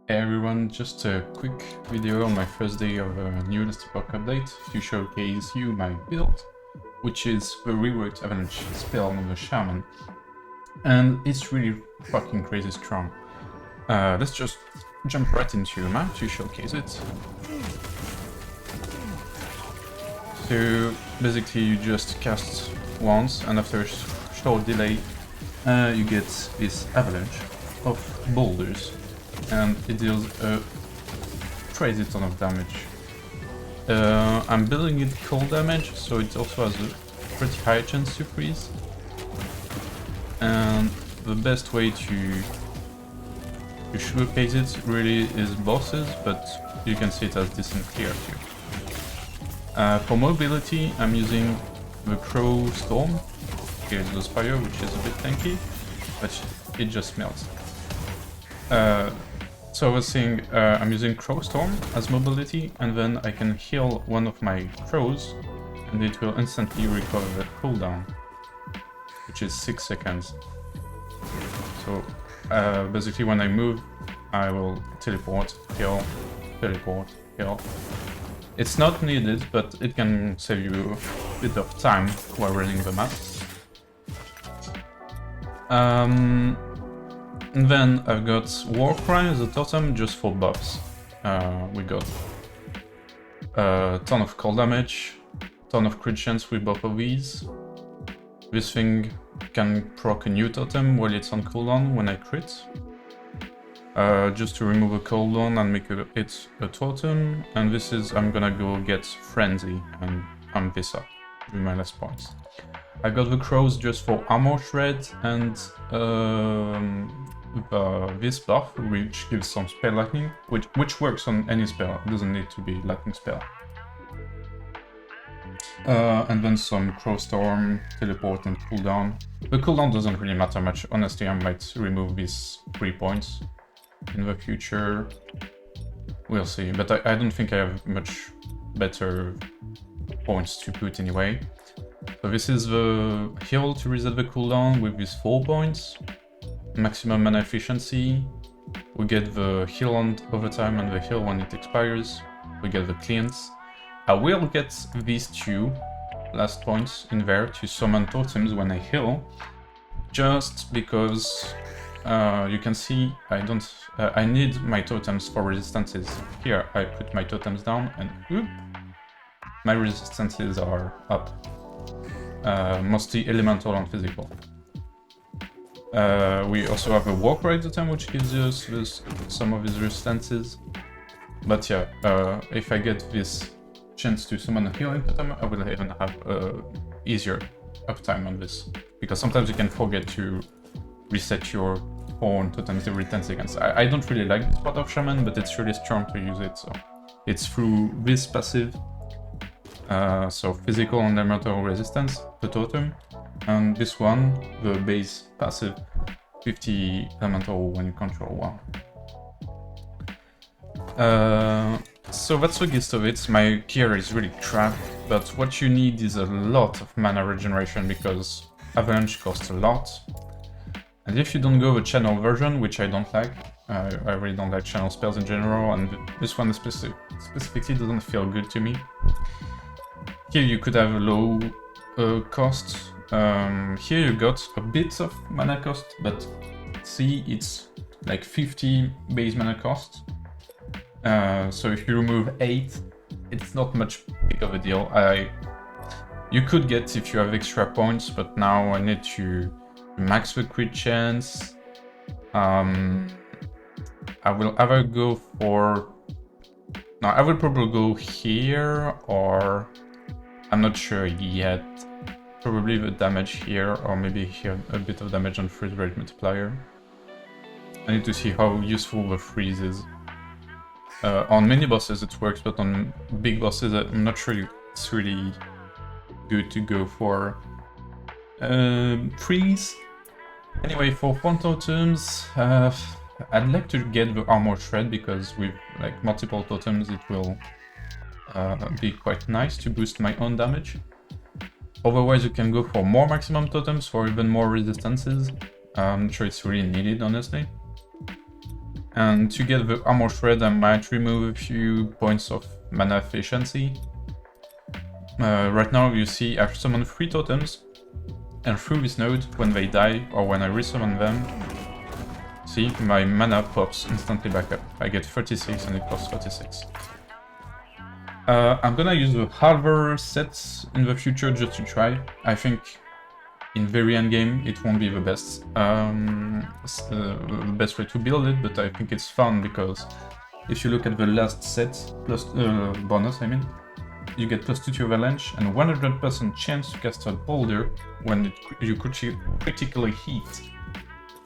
Hey everyone, just a quick video on my first day of a new Epoch update to showcase you my build, which is the reworked Avalanche spell of the Shaman. And it's really fucking crazy strong. Let's just jump right into the map to showcase it. So basically you just cast once and after a short delay you get this avalanche of boulders. And it deals a crazy ton of damage. I'm building it cold damage, so it also has a pretty high chance to freeze. And the best way to showcase it really is bosses, but you can see it as decent here too. For mobility, I'm using the Crow Storm. Here's the Spire, which is a bit tanky, but it just melts. So I was saying, I'm using Crow Storm as mobility, and then I can heal one of my crows, and it will instantly recover the cooldown, which is 6 seconds. So basically when I move, I will teleport, heal, heal. It's not needed, but it can save you a bit of time while running the map. And then I've got Warcry as a totem just for buffs. We got a ton of cold damage, ton of crit chance with both of these. This thing can proc a new totem while it's on cooldown when I crit. Just to remove a cooldown and make it a totem. And this is, I'm gonna go get Frenzy and amp this up with my last points. I got the crows just for armor shred and this buff, which gives some spell lightning, which works on any spell. It doesn't need to be lightning spell. And then some Crow Storm, teleport and cooldown. The cooldown doesn't really matter much. Honestly, I might remove these 3 points in the future. We'll see, but I don't think I have much better points to put anyway. So this is the heal to reset the cooldown with these 4 points. Maximum mana efficiency. We get the heal on overtime and the heal when it expires. We get the cleanse. I will get these 2 last points in there to summon totems when I heal, just because you can see I need my totems for resistances. Here I put my totems down and whoop, my resistances are up. Mostly elemental and physical. We also have a Warcry totem, which gives us some of his resistances. But yeah, if I get this chance to summon a healing totem, I will even have easier uptime on this. Because sometimes you can forget to reset your own totems every 10 seconds. I don't really like this part of Shaman, but it's really strong to use it. So it's through this passive. So physical and elemental resistance, the totem, and this one, the base passive, 50 elemental when you control one. So that's the gist of it. My gear is really crap, but what you need is a lot of mana regeneration because Avalanche costs a lot. And if you don't go the channel version, which I don't like, I really don't like channel spells in general, and this one specifically doesn't feel good to me. Here you could have a low cost. Here you got a bit of mana cost, but see, it's like 50 base mana cost. So if you remove 8, it's not much big of a deal. You could get if you have extra points, but now I need to max the crit chance. I will either go for... No, I will probably go here, or... I'm not sure yet. Probably the damage here, or maybe here a bit of damage on freeze rate multiplier. I need to see how useful the freeze is. On mini bosses it works, but on big bosses I'm not sure it's really good to go for freeze. Anyway, for front totems, I'd like to get the armor shred because with like multiple totems it will be quite nice to boost my own damage. Otherwise you can go for more maximum totems for even more resistances. I'm not sure it's really needed, honestly. And to get the armor shred, I might remove a few points of mana efficiency. Right now you see I've summoned 3 totems, and through this node, when they die or when I resummon them, see, my mana pops instantly back up. I get 36 and it costs 36. I'm gonna use the halver set in the future just to try. I think in very end game it won't be the best way to build it, but I think it's fun because if you look at the last set, plus bonus I mean, you get +2 to Avalanche and 100% chance to cast a boulder when you critically hit.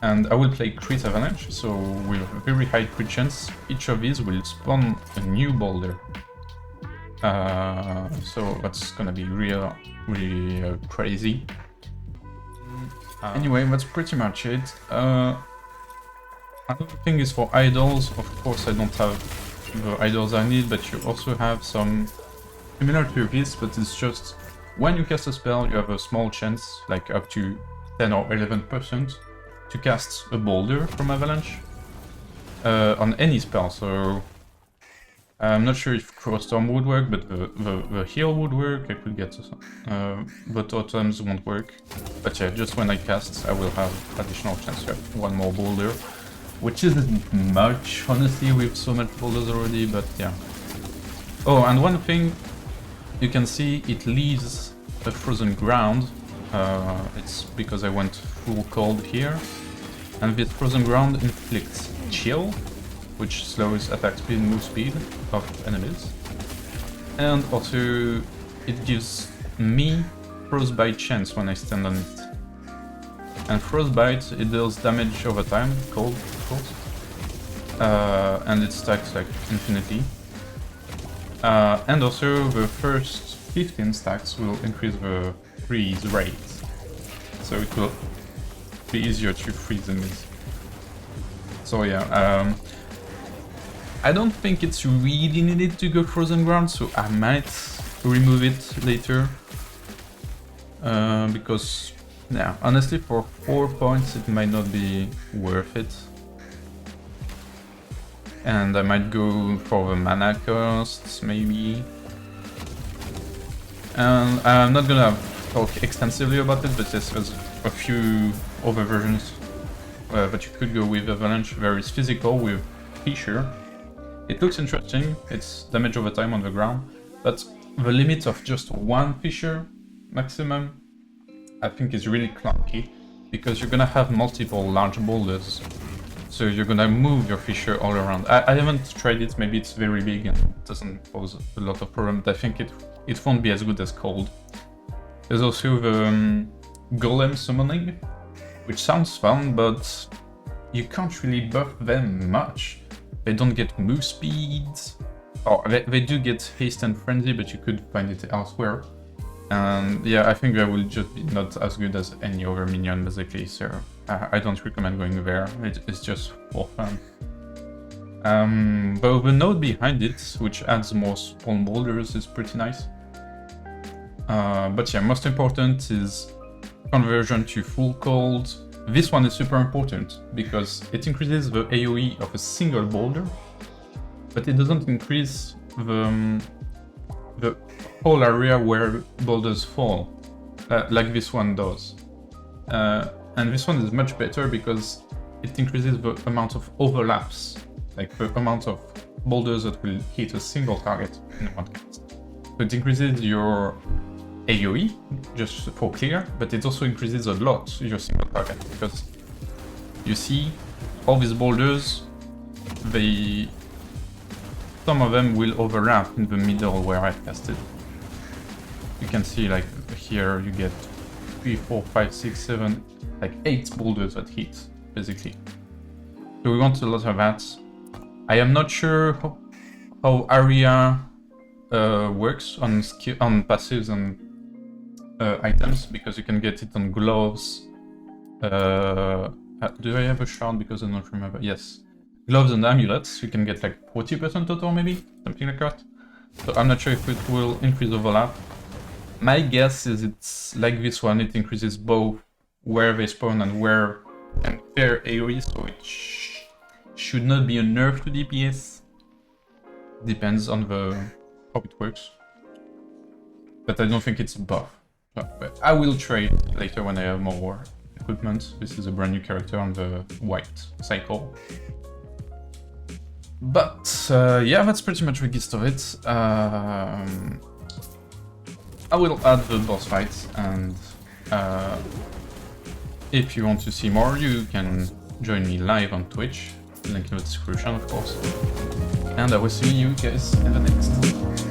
And I will play crit Avalanche, so with a very high crit chance, each of these will spawn a new boulder. So that's gonna be really crazy. Anyway, that's pretty much it. Another thing is for idols. Of course, I don't have the idols I need, but you also have some similar to this, but it's just when you cast a spell, you have a small chance, like up to 10 or 11%, to cast a boulder from Avalanche on any spell. So I'm not sure if Crowstorm would work, but the heal would work. I could get the totems won't work. But yeah, just when I cast, I will have additional chance to have one more boulder, which isn't much, honestly, with so much boulders already, but yeah. Oh, and one thing, you can see it leaves a frozen ground. It's because I went full cold here. And this frozen ground inflicts chill, which slows attack speed and move speed of enemies. And also, it gives me frostbite chance when I stand on it. And frostbite, it deals damage over time, cold of course. And it stacks like infinity. And also the first 15 stacks will increase the freeze rate. So it will be easier to freeze enemies. So yeah, I don't think it's really needed to go frozen ground, so I might remove it later. Because, yeah, honestly for 4 points it might not be worth it. And I might go for the mana costs, maybe. And I'm not gonna talk extensively about it, but there's a few other versions that you could go with. Avalanche, very physical with Fissure. It looks interesting, it's damage over time on the ground, but the limit of just one Fissure maximum, I think is really clunky, because you're gonna have multiple large boulders. So you're gonna move your Fissure all around. I haven't tried it, maybe it's very big and doesn't pose a lot of problem, but I think it won't be as good as cold. There's also the Golem summoning, which sounds fun, but you can't really buff them much. They don't get move speed, or they do get haste and frenzy, but you could find it elsewhere. And yeah, I think they will just be not as good as any other minion basically, so I don't recommend going there, it's just for fun. But the node behind it, which adds more spawn boulders, is pretty nice. But yeah, most important is conversion to full cold. This one is super important because it increases the AoE of a single boulder, but it doesn't increase the whole area where boulders fall, like this one does. And this one is much better because it increases the amount of overlaps, like the amount of boulders that will hit a single target in one cast. So it increases your AoE, just for clear, but it also increases a lot your single target, because you see all these boulders, some of them will overlap in the middle where I casted. You can see like here you get 3, 4, 5, 6, 7, like 8 boulders that hit, basically. So we want a lot of that. I am not sure how area works on passives and items, because you can get it on gloves. Do I have a shard? Because I don't remember. Yes. Gloves and amulets, you can get like 40% total maybe? Something like that. So I'm not sure if it will increase overlap. My guess is it's like this one, it increases both where they spawn and their AoE, so it should not be a nerf to DPS. Depends on how it works. But I don't think it's a buff. But I will trade later when I have more equipment. This is a brand new character on the white cycle. But yeah, that's pretty much the gist of it. I will add the boss fights, and if you want to see more, you can join me live on Twitch. Link in the description, of course. And I will see you guys in the next.